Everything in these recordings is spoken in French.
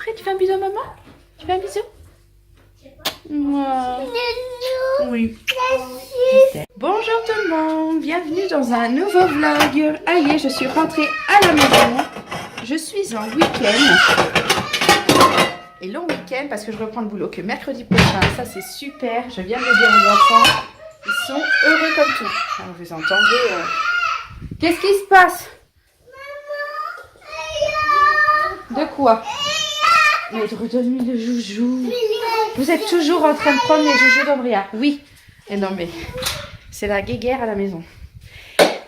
rentrée? Tu fais un bisou à maman? Tu fais un bisou? Wow. Oui. Bonjour tout le monde, bienvenue dans un nouveau vlog. Allez, je suis rentrée à la maison. Je suis en week-end. Et long week-end parce que je reprends le boulot que mercredi prochain. Ça c'est super. Je viens de le dire aux enfants. Ils sont heureux comme tout. Alors vous entendez. Qu'est-ce qui se passe? De quoi? Mais redonne-lui le joujou. Vous êtes toujours en train de prendre les joujoux d'Andrea? Oui. Et non mais c'est la guéguerre à la maison.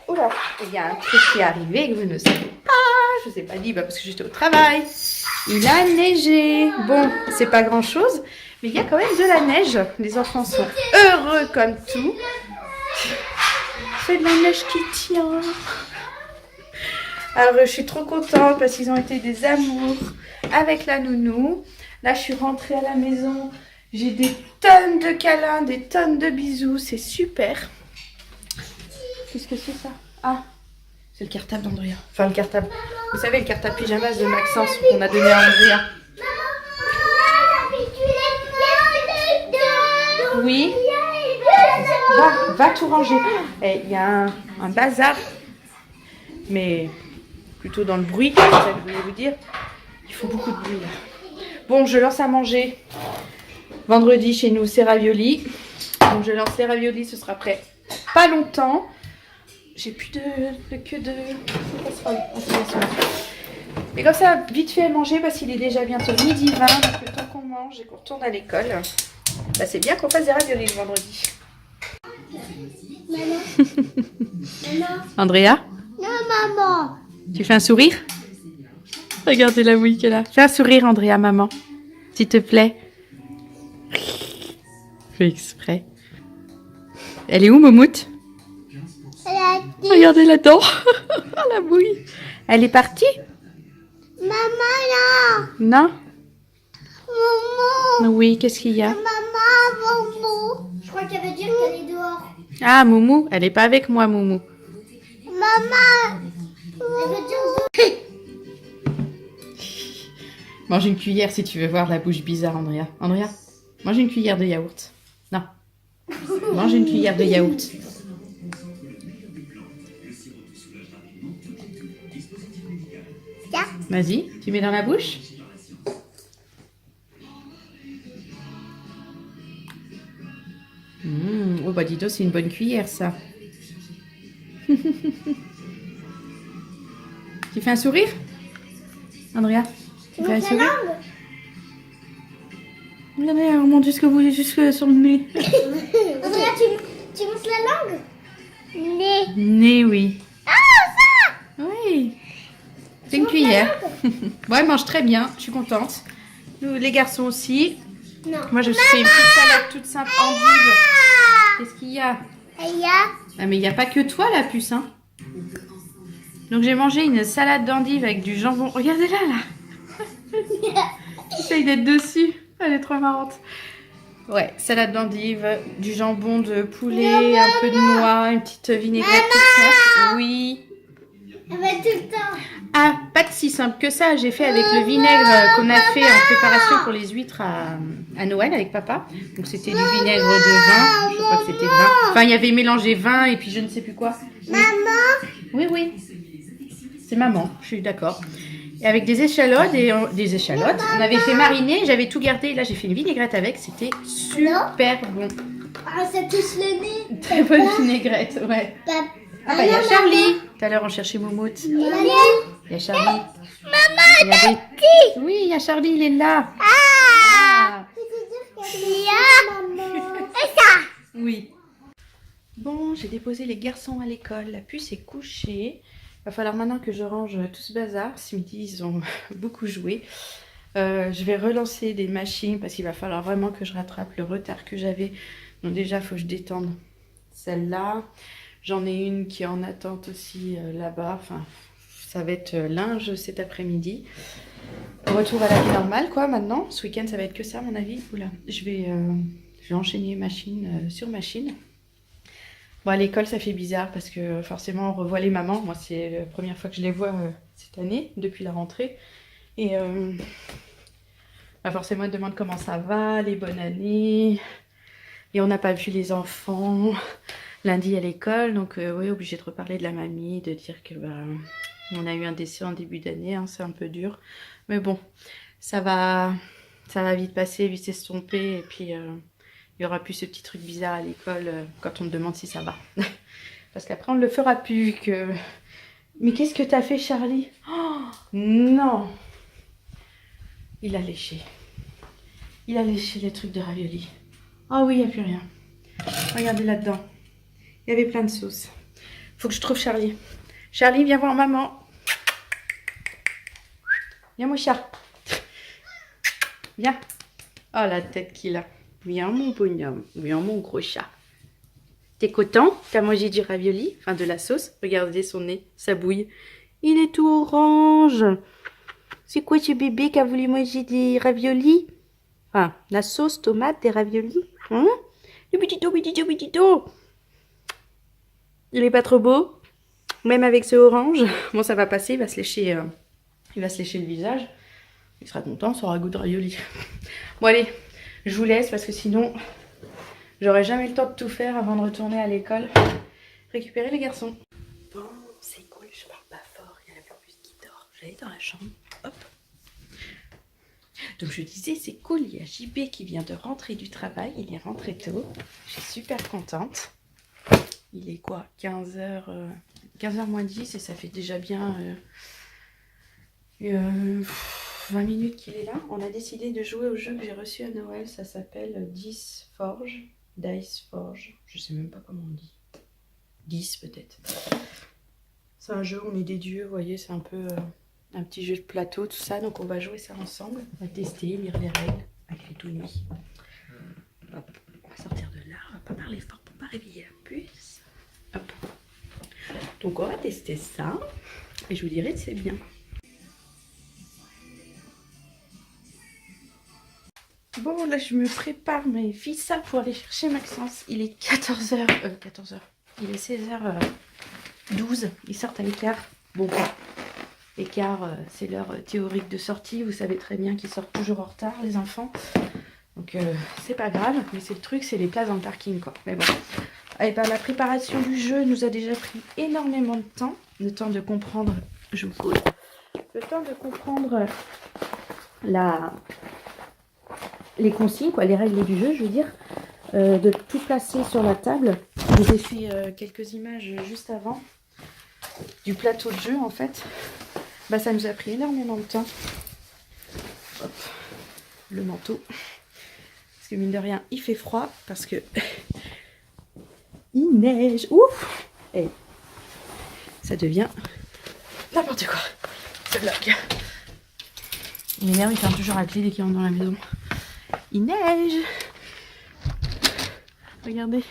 Oula, il y a un truc qui est arrivé que vous ne savez pas. Je ne vous ai pas dit parce que j'étais au travail. Il a neigé. Bon, c'est pas grand chose, mais il y a quand même de la neige. Les enfants sont heureux comme tout. C'est de la neige qui tient. Alors je suis trop contente parce qu'ils ont été des amours avec la nounou. Là je suis rentrée à la maison. J'ai des tonnes de câlins, des tonnes de bisous. C'est super. Qu'est-ce que c'est ça? Ah, c'est le cartable d'Andrea. Enfin le cartable. Vous savez le cartable pyjamas de Maxence qu'on a donné à Andrea. Oui. Va tout ranger. Il y a un bazar. Mais plutôt dans le bruit, c'est ça que je voulais vous dire. Il faut beaucoup de bruit là. Bon, je lance à manger. Vendredi chez nous, c'est raviolis. Donc je lance les raviolis, ce sera prêt pas longtemps. J'ai plus de queue de casserole. Mais comme ça, vite fait à manger parce qu'il est déjà bientôt midi 20. Donc le temps qu'on mange et qu'on retourne à l'école, bah, c'est bien qu'on fasse des raviolis le vendredi. Maman. Andrea? Non, maman. Tu fais un sourire? Regardez la bouille qu'elle a. Fais un sourire, Andrea, maman. S'il te plaît. Fais exprès. Elle est où, Moumoute? Regardez là-dedans. La bouille. Elle est partie? Maman, non. Non? Moumou. Oui, qu'est-ce qu'il y a? Maman, Moumou. Je crois qu'elle veut dire qu'elle est dehors. Ah, Moumou. Elle est pas avec moi, Moumou. Maman. Elle veut dire Mange une cuillère si tu veux voir la bouche bizarre, Andrea. Andrea, mange une cuillère de yaourt. Non. Mange une cuillère de yaourt. Tiens. Vas-y, tu mets dans la bouche. Oh bah dis donc, c'est une bonne cuillère ça. Tu fais un sourire? Andrea, tu fais un sourire? Regardez, elle remonte jusque sur le nez. Andrea, tu montes la langue? Nez. Nez, oui. Ah, ça. Oui. C'est une cuillère. Bon, elle mange très bien, je suis contente. Nous, les garçons aussi. Non. Moi, je fais une petite salade toute simple endive. Qu'est-ce qu'il y a? Il y a. Ah, mais il n'y a pas que toi, la puce, hein. Donc, j'ai mangé une salade d'endive avec du jambon. Regardez-la, là. J'essaye d'être dessus. Elle est trop marrante. Ouais, salade d'endive, du jambon de poulet, un peu de noix, une petite vinaigrette toute simple. Oui. Elle va tout le temps. Ah, pas de si simple que ça. J'ai fait avec le vinaigre qu'on a fait en préparation pour les huîtres à Noël avec papa. Donc c'était du vinaigre de vin. Je crois que c'était de vin. Enfin, il y avait mélangé vin et puis je ne sais plus quoi. Maman. Oui, oui. C'est maman, je suis d'accord. Et avec des échalotes des échalotes. On avait fait mariner, j'avais tout gardé. Là, j'ai fait une vinaigrette avec. C'était super bon. Ah, ça touche le nez. Très bonne vinaigrette, ouais. Ah bah, il y a Charlie. Tout à l'heure, on cherchait Moumoute. Il y a Charlie. Maman, Regardez. Oui, il y a Charlie, il est là. Ah. Et ça. Oui. Bon, j'ai déposé les garçons à l'école. La puce est couchée. Il va falloir maintenant que je range tout ce bazar. Ce midi, ils ont beaucoup joué. Je vais relancer des machines parce qu'il va falloir vraiment que je rattrape le retard que j'avais. Donc déjà, il faut que je détende celle-là. J'en ai une qui est en attente aussi là-bas. Enfin, ça va être linge cet après-midi. Retour à la vie normale, quoi, maintenant. Ce week-end, ça va être que ça, à mon avis. Oula, je vais enchaîner machine sur machine. Bon, à l'école, ça fait bizarre parce que forcément, on revoit les mamans. Moi, c'est la première fois que je les vois cette année, depuis la rentrée. Et Bah forcément, elle demande comment ça va, les bonnes années. Et on n'a pas vu les enfants lundi à l'école. Donc, oui, obligé de reparler de la mamie, de dire que bah, on a eu un décès en début d'année. Hein, c'est un peu dur. Mais bon, ça va vite passer, vite s'estomper. Et puis, il y aura plus ce petit truc bizarre à l'école quand on me demande si ça va. Parce qu'après, on ne le fera plus. Mais qu'est-ce que t'as fait, Charlie? Oh, non! Il a léché. Il a léché les trucs de ravioli. Oh oui, il n'y a plus rien. Regardez là-dedans. Il y avait plein de sauce. Faut que je trouve Charlie. Charlie, viens voir maman. Viens, mon chat. Viens. Oh, la tête qu'il a. Viens, mon bonhomme. Viens, mon gros chat. T'es content? T'as mangé du ravioli? Enfin, de la sauce. Regardez son nez, sa bouille. Il est tout orange. C'est quoi ce bébé qui a voulu manger des raviolis? Enfin, la sauce tomate des raviolis. Hein? Le petit dos. Il est pas trop beau? Même avec ce orange. Bon, ça va passer. Il va se lécher le visage. Il sera content, ça aura goût de ravioli. Bon, allez. Je vous laisse parce que sinon, j'aurai jamais le temps de tout faire avant de retourner à l'école. Récupérer les garçons. Bon, c'est cool. Je parle pas fort. Il y a la plus qui dort. J'allais dans la chambre. Hop. Donc je disais, c'est cool, il y a JB qui vient de rentrer du travail, il est rentré tôt, je suis super contente. Il est quoi, 15h moins 10 et ça fait déjà bien 20 minutes qu'il est là. On a décidé de jouer au jeu que j'ai reçu à Noël, ça s'appelle Dice Forge, je sais même pas comment on dit, 10 peut-être. C'est un jeu où on est des dieux, vous voyez, c'est un peu... un petit jeu de plateau, tout ça. Donc on va jouer ça ensemble. On va tester, lire les règles avec les Toonies. Hop, on va sortir de là. On va pas parler fort pour pas réveiller la puce. Hop. Donc on va tester ça. Et je vous dirai que c'est bien. Bon, là je me prépare mes fils pour aller chercher Maxence. Il est 14h. Il est 16h12. Ils sortent à l'écart. Bon, l'écart, c'est l'heure théorique de sortie. Vous savez très bien qu'ils sortent toujours en retard, les enfants. Donc, c'est pas grave. Mais c'est le truc, c'est les places dans le parking, quoi. Mais bon. Et ben, la préparation du jeu nous a déjà pris énormément de temps. Le temps de comprendre... Je vous coule. Le temps de comprendre les consignes, quoi, les règles du jeu, je veux dire. De tout placer sur la table. Je vous ai fait quelques images juste avant. Du plateau de jeu, en fait. Bah, ça nous a pris énormément de temps. Hop, le manteau. Parce que mine de rien, il fait froid. Parce que il neige. Ouf. Et ça devient n'importe quoi. Ce vlog. Il m'énerve, il ferme toujours la clé dès qu'il rentre dans la maison. Il neige. Regardez.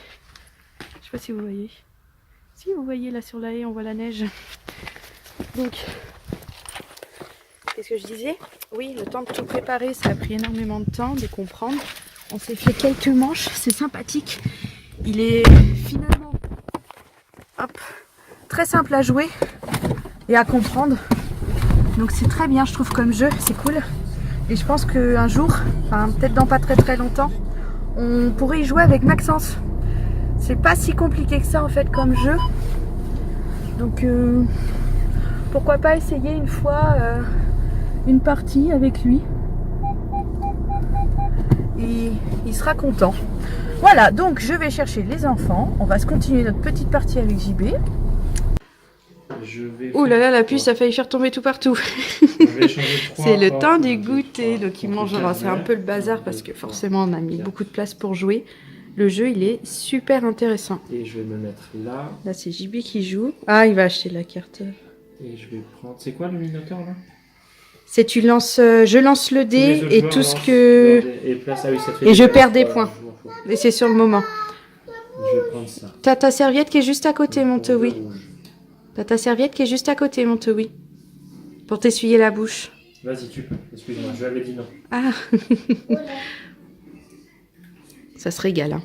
Je sais pas si vous voyez. Si vous voyez là sur la haie, on voit la neige. Donc... qu'est-ce que je disais? Oui, le temps de tout préparer, ça a pris énormément de temps de comprendre. On s'est fait quelques manches, c'est sympathique. Il est finalement très simple à jouer et à comprendre. Donc c'est très bien, je trouve, comme jeu, c'est cool. Et je pense qu'un jour, enfin peut-être dans pas très longtemps, on pourrait y jouer avec Maxence. C'est pas si compliqué que ça en fait comme jeu. Donc pourquoi pas essayer une fois... une partie avec lui et il sera content. Voilà, donc je vais chercher les enfants. On va se continuer notre petite partie avec JB. Ouh là là, la puce a failli faire tomber tout partout. C'est le temps du goûter. Donc il mange. Alors c'est un peu le bazar parce que forcément on a mis beaucoup de place pour jouer. Le jeu il est super intéressant. Et je vais me mettre là. Là c'est JB qui joue. Ah, il va acheter la carte. Et je vais prendre. C'est quoi le Minotaur là? C'est je lance le dé et tout ce que... Et je perds des points. Et c'est sur le moment. Je vais prendre ça. T'as ta serviette qui est juste à côté, mon Towi. T'as ta serviette qui est juste à côté, mon Towi. Pour t'essuyer la bouche. Vas-y, tu peux. Excuse-moi, je l'avais dit non. Ah. Ça se régale, hein.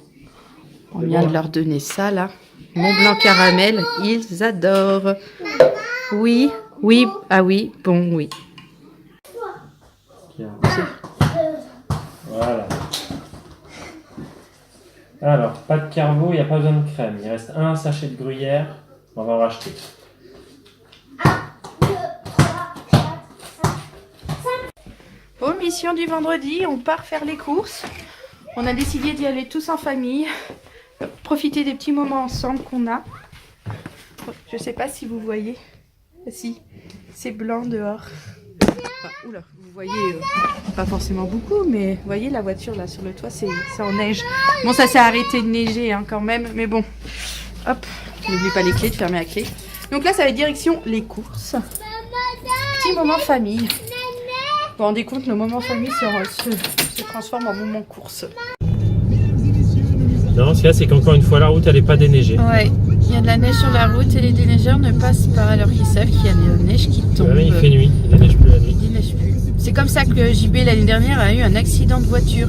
On vient de leur donner ça, là. Mont Blanc caramel, ils adorent. Oui, oui, ah oui, bon, oui. Voilà. Alors, pas de carbo, il n'y a pas besoin de crème. Il reste un sachet de gruyère. On va en racheter. 2, 3, 4, 5. Bon, mission du vendredi, on part faire les courses. On a décidé d'y aller tous en famille. Profiter des petits moments ensemble qu'on a. Je sais pas si vous voyez. Si, c'est blanc dehors. Enfin, oula, vous voyez pas forcément beaucoup, mais vous voyez la voiture là sur le toit, c'est en neige. Bon, ça s'est arrêté de neiger hein, quand même, mais bon. Hop, n'oublie pas les clés, de fermer la clé. Donc là, ça va être direction les courses. Petit moment famille. Vous vous rendez compte, nos moments famille se transforment en moments courses. Non, ce qu'il y a, c'est qu'encore une fois, la route, elle n'est pas déneigée. Ouais, il y a de la neige sur la route et les déneigeurs ne passent pas alors qu'ils savent qu'il y a de la neige qui tombe. Ouais, il fait nuit, il neige plus la nuit. Il neige plus. C'est comme ça que JB l'année dernière a eu un accident de voiture.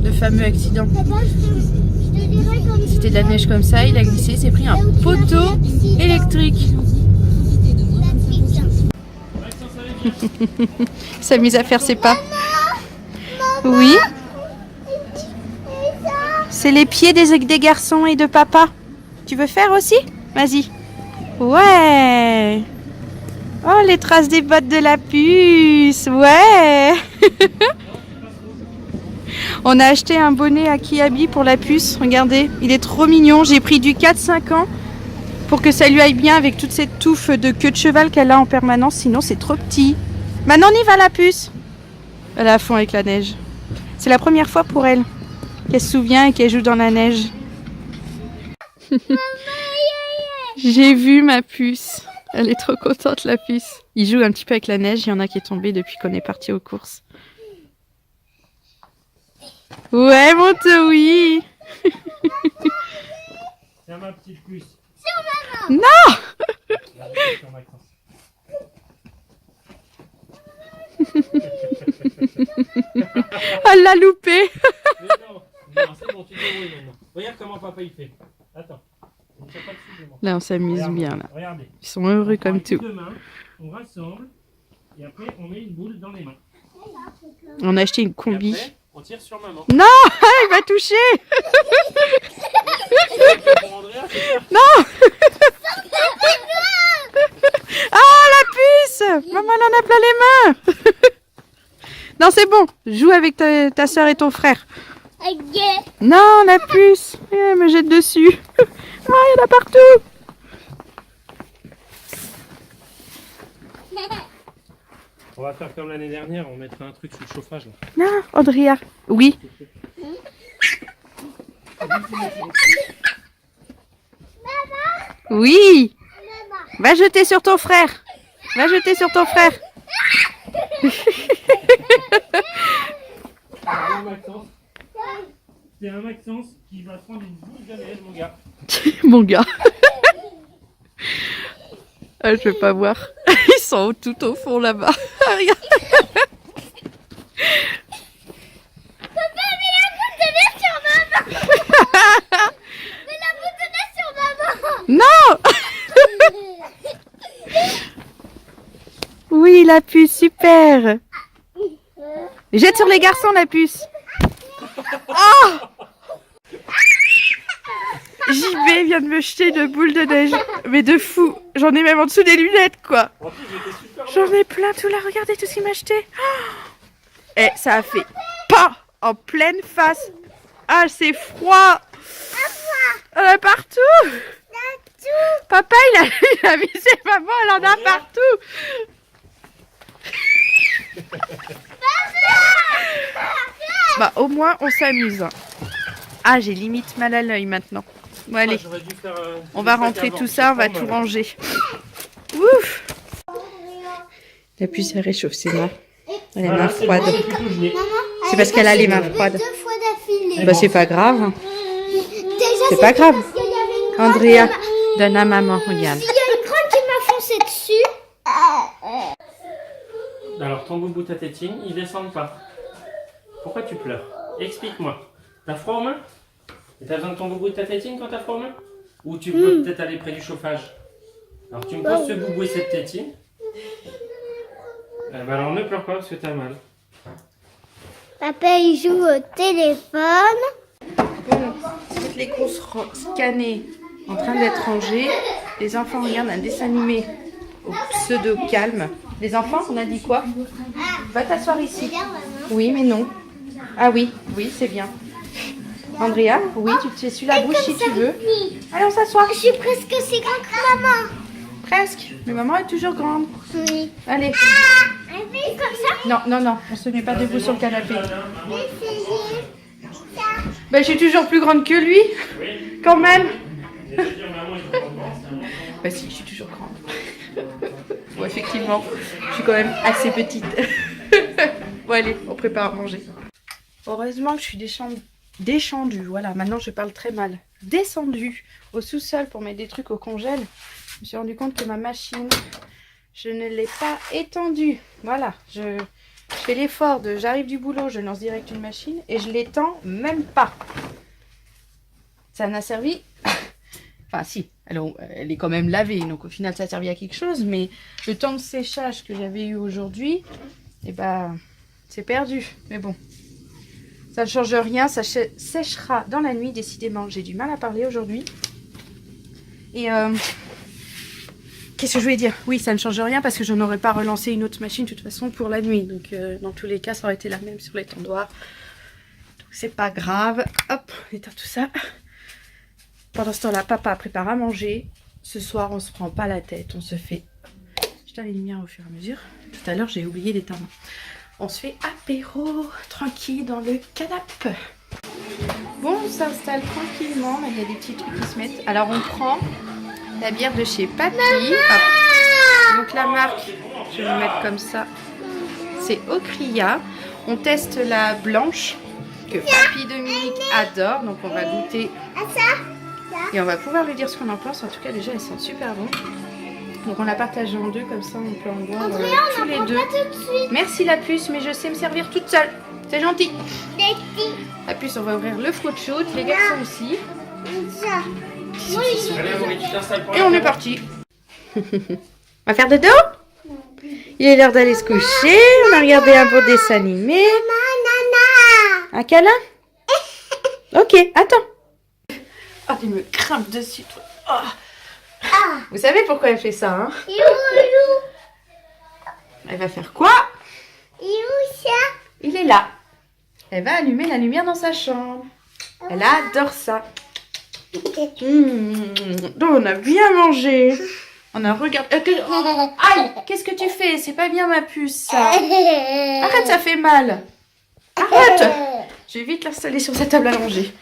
Le fameux accident. Papa, je te dirai comme C'était de la neige comme ça, il a glissé, il s'est pris un poteau électrique. Il s'amuse à faire ses pas. Oui. C'est les pieds des garçons et de papa. Tu veux faire aussi? Vas-y. Ouais. Oh, les traces des bottes de la puce. Ouais. On a acheté un bonnet à Kiabi pour la puce. Regardez, il est trop mignon. J'ai pris du 4-5 ans pour que ça lui aille bien avec toute cette touffe de queue de cheval qu'elle a en permanence. Sinon, c'est trop petit. Maintenant, on y va la puce. Elle est à fond avec la neige. C'est la première fois pour elle qu'elle se souvient et qu'elle joue dans la neige. J'ai vu ma puce. Elle est trop contente, la puce. Il joue un petit peu avec la neige. Il y en a qui est tombé depuis qu'on est parti aux courses. Ouais, mon oui. Tiens ma petite puce. Non. Elle l'a loupé. Mais non, c'est bon, tu déroules maintenant. Regarde comment papa il fait. Attends. On ne fait pas dessus, c'est bon. Là, on s'amuse Regarde, bien. Là. Regardez. Ils sont heureux On prend comme les tout. deux mains, on rassemble et après on met une boule dans les mains. On a acheté une Et combi. après, on tire sur maman. Non, il va toucher. Pour Andrea, c'est ça. Non. Ah, la puce. Maman en a plein les mains. Non, c'est bon. Joue avec ta soeur et ton frère. Non, la puce. Elle me jette dessus. Ah, il y en a partout. On va faire comme l'année dernière, on mettra un truc sous le chauffage là. Non, Andrea. Oui. Oui. Va jeter sur ton frère. Va jeter sur ton frère. C'est un Maxence qui va prendre une boule de neige, mon gars. Mon gars. Ah, je vais pas voir. Ils sont tout au fond là-bas. Regarde. Non. Oui, la puce, super. Jette sur les garçons la puce. Oh, JB vient de me jeter une boule de neige. Mais de fou. J'en ai même en dessous des lunettes, quoi. En plus, j'étais super J'en ai plein tout là. Regardez tout ce qu'il m'a acheté. Et ça a fait pas en pleine face. Ah, c'est froid. On en a partout. Papa, il a visé maman, elle en a partout. Bah, au moins, on s'amuse. Ah, j'ai limite mal à l'œil maintenant. Bon, allez, J'aurais dû faire, on va rentrer tout ça, on va tout ranger. Ouf. La puce, elle réchauffe ses mains. Elle a les mains froides. C'est parce qu'elle a les mains froides. 2 fois d'affilée. Bah, c'est pas grave. Déjà, C'est pas grave. parce qu'il y avait une crotte Andrea, donne à maman, regarde. Il y a une crotte qui m'a foncé dessus. Alors, ton boubou, ta tétine, ils descendent pas. Pourquoi tu pleures? Explique-moi. T'as froid aux mains? Et t'as besoin de ton boubou et de ta tétine quand t'as froid aux mains? Ou tu peux peut-être aller près du chauffage? Alors, tu me poses ce boubou et cette tétine. Eh ben alors, ne pleure pas parce que t'as mal. Papa, il joue au téléphone. Bon, toutes les courses scannées en train d'être rangées. Les enfants regardent un dessin animé au pseudo calme. Les enfants, on a dit quoi? Va t'asseoir ici. Oui, mais non. Ah oui, oui, c'est bien. Andrea, oui, tu t'essuies la bouche si tu veux. Allez, on s'assoit. Je suis presque aussi grande que maman. Presque. Mais maman est toujours grande. Oui. Allez. Elle fait comme ça. Non, non, non, on se met pas debout sur le canapé. Essayez ça. Ben, je suis toujours plus grande que lui. Quand même. Bah si, je suis toujours grande. Bon, effectivement, je suis quand même assez petite. Bon, allez, on prépare à manger. Heureusement que je suis descendue. Voilà, maintenant je parle très mal. Descendue au sous-sol pour mettre des trucs au congèle. Je me suis rendu compte que ma machine, je ne l'ai pas étendue. Voilà, je fais l'effort de... J'arrive du boulot, je lance direct une machine et je l'étends même pas. Ça n'a servi... Enfin, si, elle est quand même lavée, donc au final ça a servi à quelque chose, mais le temps de séchage que j'avais eu aujourd'hui, eh ben, c'est perdu. Mais bon, ça ne change rien, ça séchera dans la nuit, décidément. J'ai du mal à parler aujourd'hui. Et qu'est-ce que je voulais dire? Oui, ça ne change rien parce que je n'aurais pas relancé une autre machine de toute façon pour la nuit. Donc dans tous les cas, ça aurait été la même sur l'étendoir. Donc c'est pas grave. Hop, on éteint tout ça. Pendant ce temps-là, papa prépare à manger. Ce soir, on se prend pas la tête. On se fait... J'éteins les lumières au fur et à mesure. Tout à l'heure, j'ai oublié d'éteindre. On se fait apéro tranquille dans le canapé. Bon, on s'installe tranquillement. Il y a des petits trucs qui se mettent. Alors, on prend la bière de chez Papy. Hop. Donc, la marque, je vais le mettre comme ça. C'est Ocria. On teste la blanche que Papy Dominique adore. Donc, on va goûter... Et on va pouvoir lui dire ce qu'on en pense. En tout cas, déjà, elles sont super bonnes. Donc, on la partage en deux. Comme ça, on peut en boire tous les deux. Merci la puce, mais je sais me servir toute seule. C'est gentil. La puce, on va ouvrir le fruit shoot. Les garçons aussi. Et on est parti. On va faire dodo? Il est l'heure d'aller se coucher. On a regardé un beau dessin animé. Un câlin? Ok, attends. Oh, tu me grimpes dessus, toi. Oh. Vous savez pourquoi elle fait ça, hein? Elle va faire quoi? Il est là. Elle va allumer la lumière dans sa chambre. Elle adore ça. Donc, on a bien mangé. On a regardé... Aïe, qu'est-ce que tu fais? C'est pas bien, ma puce, ça. Arrête, ça fait mal. Arrête. Je vais vite l'installer sur sa table à manger.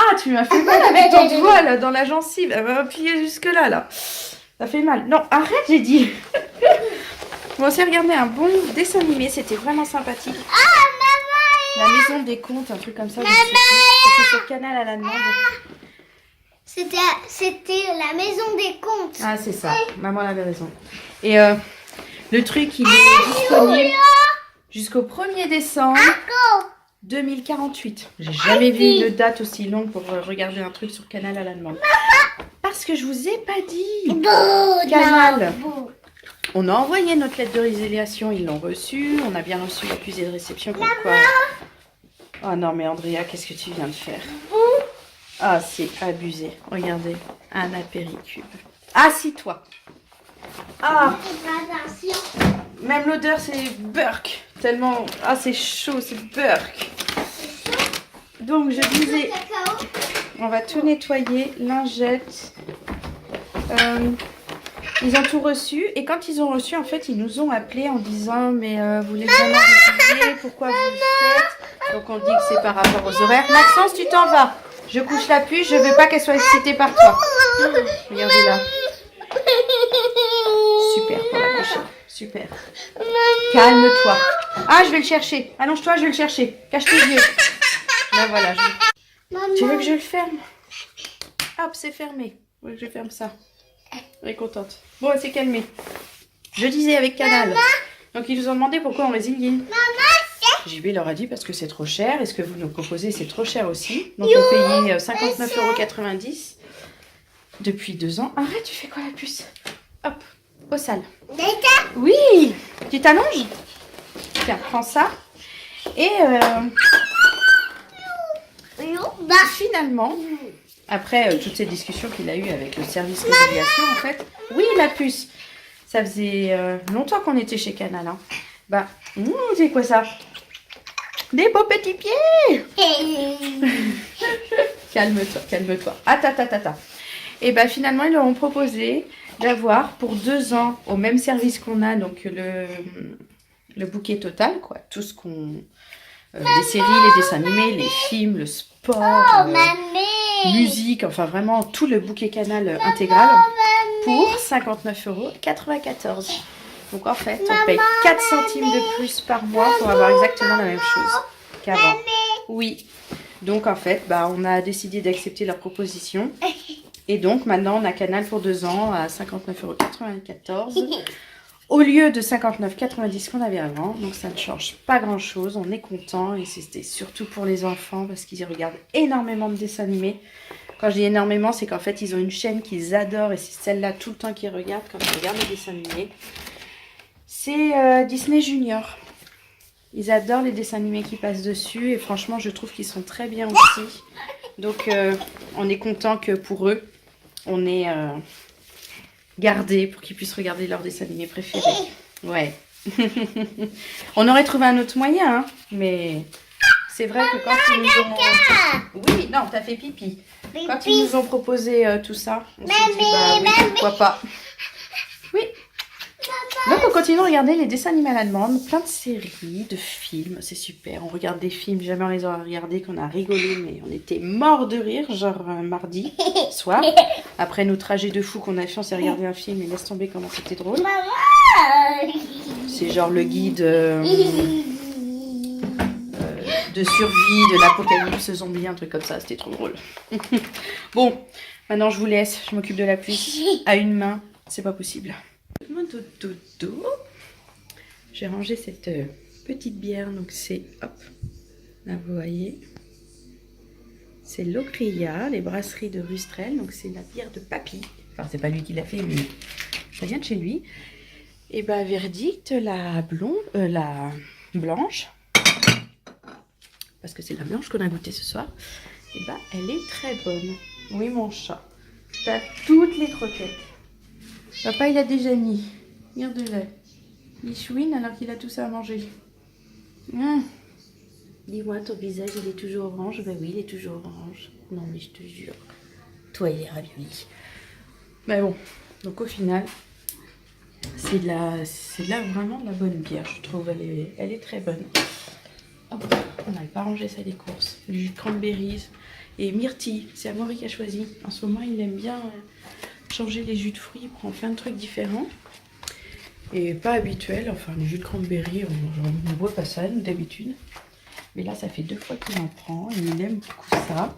Ah, tu m'as fait mal avec ton doigt là dans la gencive. Elle va appuyer jusque là. Ça fait mal. Non, arrête, j'ai dit. On s'est regardé un bon dessin animé. C'était vraiment sympathique. La maison des contes, un truc comme ça. C'était sur Canal à la demande. C'était la maison des contes. Ah, c'est ça. Maman avait raison. Et le truc, il est disponible jusqu'au 1er décembre. 2048. J'ai jamais vu une date aussi longue pour regarder un truc sur Canal à la demande. Parce que je vous ai pas dit. Canal. On a envoyé notre lettre de résiliation, ils l'ont reçue. On a bien reçu l'accusé de réception comme quoi. Oh non mais Andrea, qu'est-ce que tu viens de faire? Ah, c'est abusé. Regardez, un apéricube. Assis-toi. Ah. Même l'odeur, c'est burk. Tellement... Ah, c'est chaud, c'est burk. Donc, je disais... On va tout nettoyer. Lingette. Ils ont tout reçu. Et quand ils ont reçu, en fait, ils nous ont appelés en disant... Mais vous voulez vraiment refuser? Pourquoi vous le faites? Donc, on dit que c'est par rapport aux horaires. Maxence, tu t'en vas. Je couche la puce. Je veux pas qu'elle soit excitée par toi. Regardez là. Super pour la coucher. Super. Calme-toi. Ah, je vais le chercher. Allonge-toi, je vais le chercher. Cache tes yeux. Là, voilà. Tu veux que je le ferme? Hop, c'est fermé. Oui, je ferme ça. Elle est contente. Bon, elle s'est calmée. Je disais avec Canal. Donc, ils nous ont demandé pourquoi on résilie. JB leur a dit parce que c'est trop cher. Et ce que vous nous proposez, c'est trop cher aussi. Donc, on payait 59,90 € depuis 2 ans. Arrête, tu fais quoi la puce? Hop, au sale. Oui, tu t'allonges? Tiens, prends ça. Et Bah, finalement, après toutes ces discussions qu'il a eues avec le service résiliation, en fait, oui, la puce, ça faisait longtemps qu'on était chez Canal. Hein. Bah, c'est quoi ça? Des beaux petits pieds. Calme-toi, calme-toi. Attends. Et bah finalement, ils leur ont proposé d'avoir pour 2 ans au même service qu'on a, donc le bouquet total, quoi. Tout ce qu'on... les séries, les dessins animés, les films, le sport, mamie. musique, enfin vraiment tout le bouquet Canal intégral pour 59,94 €. Donc en fait, on paye 4 centimes de plus par mois pour avoir exactement la même chose qu'avant. Oui. Donc en fait, bah, on a décidé d'accepter leur proposition. Et donc maintenant, on a Canal pour 2 ans à 59,94 € au lieu de 59,90 € qu'on avait avant. Donc ça ne change pas grand-chose. On est content et c'était surtout pour les enfants parce qu'ils regardent énormément de dessins animés. Quand je dis énormément, c'est qu'en fait, ils ont une chaîne qu'ils adorent et c'est celle-là tout le temps qu'ils regardent quand ils regardent les dessins animés. C'est Disney Junior. Ils adorent les dessins animés qui passent dessus et franchement, je trouve qu'ils sont très bien aussi. Donc, on est content que pour eux, on ait gardé pour qu'ils puissent regarder leurs dessins animés préférés. Ouais. On aurait trouvé un autre moyen, hein, mais c'est vrai que quand ils nous ont... Oui, non, t'as fait pipi. Quand ils nous ont proposé tout ça, on s'est dit, bah oui, pourquoi pas. Oui. Donc on continue à regarder les dessins animés à la demande, plein de séries, de films, c'est super. On regarde des films, jamais on les a regardés, qu'on a rigolé, mais on était morts de rire, genre mardi soir. Après nos trajets de fou qu'on a fait, on s'est regardé un film et laisse tomber comment c'était drôle. C'est genre le guide de survie, de l'apocalypse zombie, un truc comme ça, c'était trop drôle. Bon, maintenant je vous laisse, je m'occupe de la pluie à une main, c'est pas possible. Dodo. J'ai rangé cette petite bière, donc c'est, hop, là vous voyez, c'est l'Ocria, les brasseries de Rustrel, donc c'est la bière de Papy. Enfin, c'est pas lui qui l'a fait, mais ça vient de chez lui. Et bah, verdict, la blonde, la blanche, parce que c'est la blanche qu'on a goûté ce soir, et bah, elle est très bonne. Oui, mon chat, t'as toutes les croquettes. Papa, il a déjà mis. Regarde-le. Il chouine alors qu'il a tout ça à manger. Dis-moi, ton visage, il est toujours orange? Ben oui, il est toujours orange. Non, mais je te jure. Toi, il est ravioli. Mais bon, donc au final, c'est de la vraiment de la bonne bière, je trouve. Elle est très bonne. Hop, on n'avait pas rangé ça des courses. Du jus de cranberries et myrtille. C'est Amaury qui a choisi. En ce moment, il aime bien... changer les jus de fruits, il prend plein de trucs différents et pas habituel. Enfin, les jus de cranberry, on ne boit pas ça d'habitude, mais là ça fait 2 fois qu'il en prend et il aime beaucoup ça,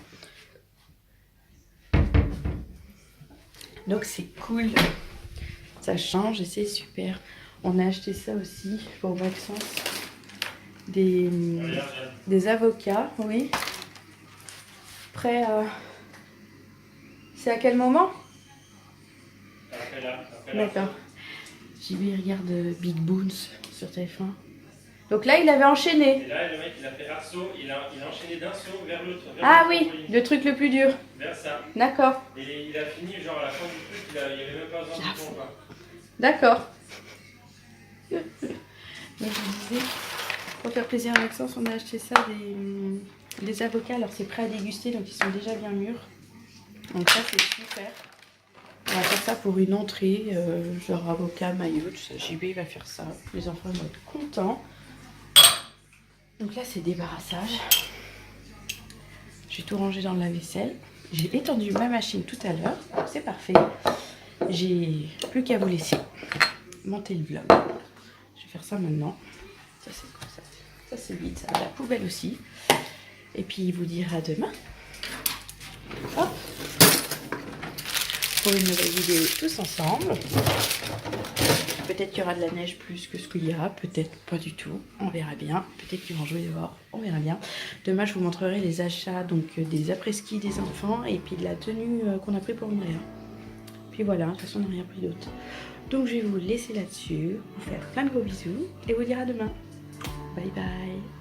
donc c'est cool, ça change et c'est super. On a acheté ça aussi pour Maxence, des avocats, oui. Après, c'est à quel moment? D'accord. JB regarde Big Boons sur TF1. Donc là, il avait enchaîné. Et là, le mec, il a fait un saut, il a enchaîné d'un saut vers l'autre. Ah oui, le truc le plus dur. Vers ça. D'accord. Et il a fini, genre à la fin du truc, il n'y avait même pas besoin de pompe. D'accord. Donc je vous disais, pour faire plaisir à Maxence, on a acheté ça, des avocats. Alors c'est prêt à déguster, donc ils sont déjà bien mûrs. Donc ça, c'est super. On va faire ça pour une entrée, genre avocat, maillot, tout ça. JB va faire ça. Les enfants vont être contents. Donc là, c'est débarrassage. J'ai tout rangé dans le lave-vaisselle. J'ai étendu ma machine tout à l'heure. C'est parfait. J'ai plus qu'à vous laisser monter le vlog. Je vais faire ça maintenant. Ça, c'est quoi ça? Ça, c'est vide. Ça va à la poubelle aussi. Et puis, il vous dira demain. Hop. Pour une nouvelle vidéo tous ensemble. Peut-être qu'il y aura de la neige plus que ce qu'il y a, peut-être pas du tout, on verra bien. Peut-être qu'ils vont jouer dehors, on verra bien. Demain je vous montrerai les achats donc des après-ski des enfants et puis de la tenue qu'on a pris pour Andrea. Puis voilà, de toute façon on n'a rien pris d'autre. Donc je vais vous laisser là-dessus, vous faire plein de gros bisous et vous dire à demain. Bye bye.